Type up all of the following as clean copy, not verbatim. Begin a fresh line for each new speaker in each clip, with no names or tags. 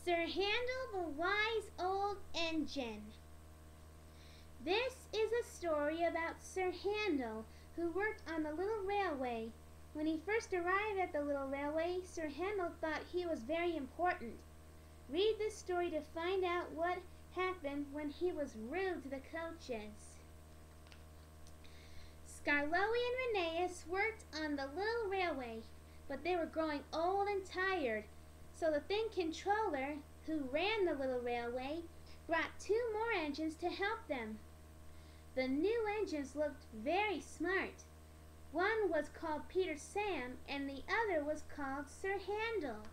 Sir Handel the Wise Old Engine. This is a story about Sir Handel, who worked on the little railway. When he first arrived at the little railway, Sir Handel thought he was very important. Read this story to find out what happened when he was rude to the coaches. Skarloey and Rheneas worked on the little railway, but they were growing old and tired, so the thin controller, who ran the little railway, brought 2 more engines to help them. The new engines looked very smart. One was called Peter Sam, and the other was called Sir Handel.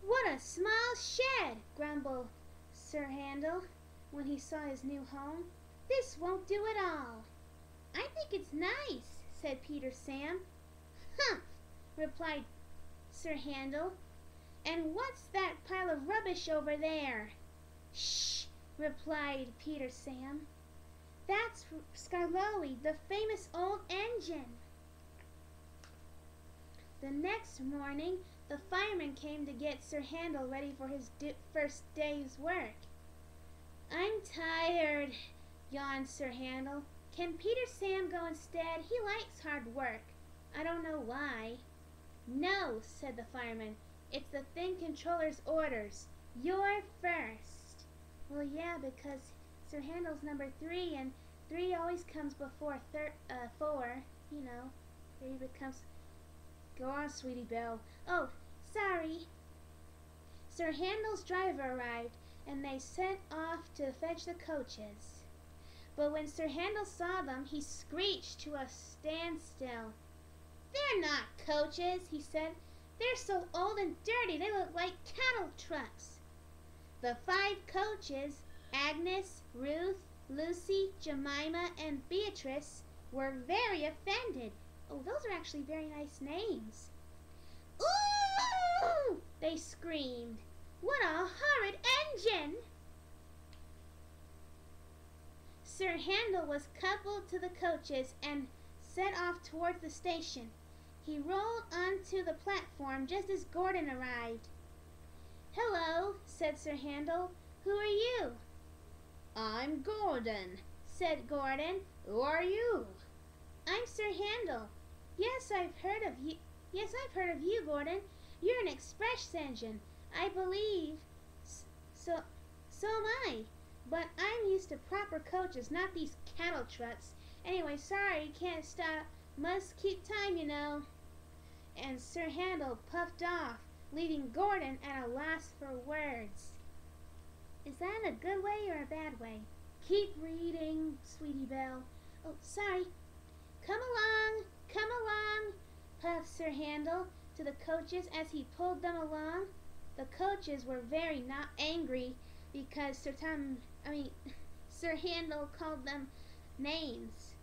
"What a small shed!" grumbled Sir Handel when he saw his new home. "This won't do at all." "I think it's nice," said Peter Sam. "Humph!" replied Sir Handel. "And what's that pile of rubbish over there?" "Shh!" replied Peter Sam. "That's Skarloey, the famous old engine." The next morning, the fireman came to get Sir Handel ready for his first day's work. "I'm tired," yawned Sir Handel. "Can Peter Sam go instead? He likes hard work. I don't know why." "No," said the fireman. "It's the thin controller's orders. You're first." "Well, yeah, because Sir Handel's number 3, and 3 always comes before 4. You know, 3 becomes... Go on, sweetie Belle. Oh, sorry." Sir Handel's driver arrived, and they set off to fetch the coaches. But when Sir Handel saw them, he screeched to a standstill. "They're not coaches," he said. "They're so old and dirty they look like cattle trucks." The 5 coaches, Agnes, Ruth, Lucy, Jemima, and Beatrice, were very offended. Oh, those are actually very nice names. "Ooh!" they screamed. "What a horrid engine!" Sir Handel was coupled to the coaches and set off towards the station. He rolled onto the platform just as Gordon arrived. "Hello," said Sir Handel. "Who are you?" "I'm Gordon," said Gordon. "Who are you?" "I'm Sir Handel." Yes, I've heard of you, Gordon. You're an express engine, I believe. So am I. But I'm used to proper coaches, not these cattle trucks. Anyway, sorry, can't stop. Must keep time, you know." And Sir Handel puffed off, leaving Gordon at a loss for words. Is that a good way or a bad way? Keep reading, sweetie Belle. Oh, sorry. Come along, puffed Sir Handel to the coaches as he pulled them along. The coaches were very not angry because Sir Handel called them names.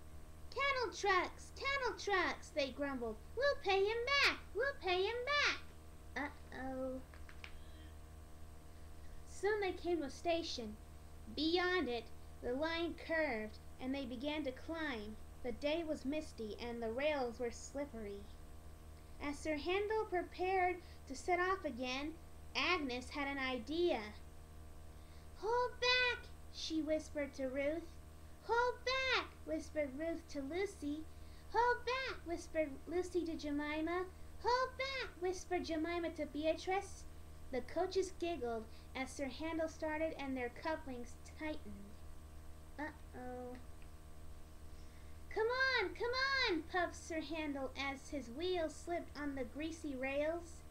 Cattle trucks, they grumbled. We'll pay him back. Uh-oh. Soon they came to a station. Beyond it, the line curved, and they began to climb. The day was misty, and the rails were slippery. As Sir Handel prepared to set off again, Agnes had an idea. "Hold back," she whispered to Ruth. "Hold back," whispered Ruth to Lucy. "Hold back," whispered Lucy to Jemima. "Hold back," whispered Jemima to Beatrice. The coaches giggled as Sir Handel started, and their couplings tightened. Uh-oh. Come on, puffed Sir Handel as his wheels slipped on the greasy rails.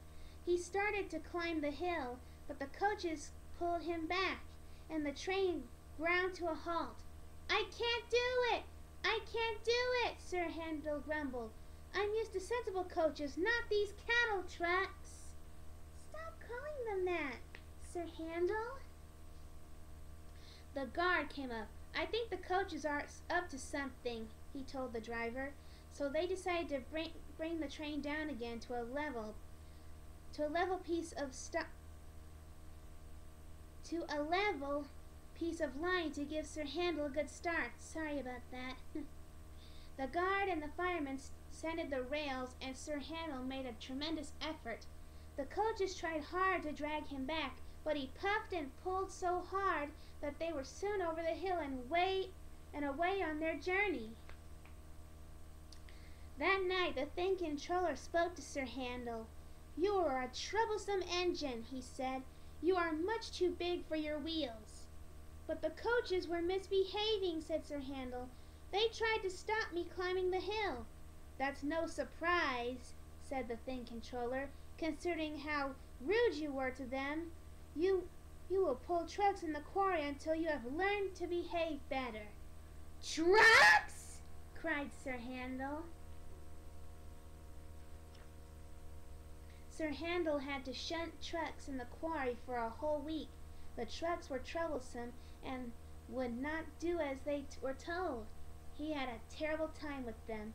He started to climb the hill, but the coaches pulled him back, and the train ground to a halt. I can't do it, Sir Handel grumbled. "I'm used to sensible coaches, not these cattle trucks." "Stop calling them that, Sir Handel." The guard came up. "I think the coaches are up to something," he told the driver. So they decided to bring the train down again to a level piece of line to give Sir Handel a good start. Sorry about that. The guard and the firemen sanded the rails, and Sir Handel made a tremendous effort. The coaches tried hard to drag him back, but he puffed and pulled so hard that they were soon over the hill and away on their journey. That night the Thing Controller spoke to Sir Handel. "You are a troublesome engine," he said. "You are much too big for your wheels." "But the coaches were misbehaving," said Sir Handel. "They tried to stop me climbing the hill." "That's no surprise," said the Thing Controller, "considering how rude you were to them. You will pull trucks in the quarry until you have learned to behave better." "Trucks!" cried Sir Handel. Sir Handel had to shunt trucks in the quarry for a whole week. The trucks were troublesome and would not do as they were told. He had a terrible time with them.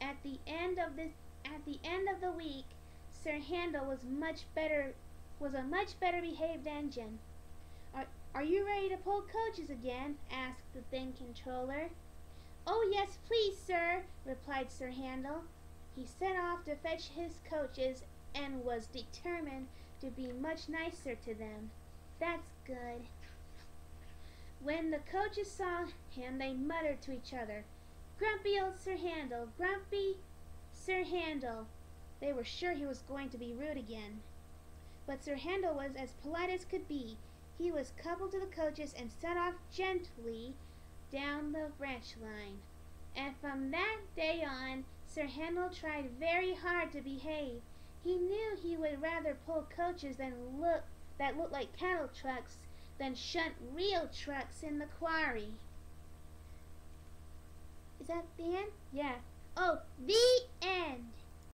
At the end of the week, Sir Handel was a much better behaved engine. Are you ready to pull coaches again?" asked the Thing Controller. "Oh yes, please, sir," replied Sir Handel. He set off to fetch his coaches and was determined to be much nicer to them. "That's good." When the coaches saw him, they muttered to each other, "Grumpy old Sir Handel, grumpy Sir Handel." They were sure he was going to be rude again. But Sir Handel was as polite as could be. He was coupled to the coaches and set off gently down the branch line. And from that day on, Sir Handel tried very hard to behave. He knew he would rather pull coaches that looked like cattle trucks than shunt real trucks in the quarry. Is that the end? Yeah. Oh, the end!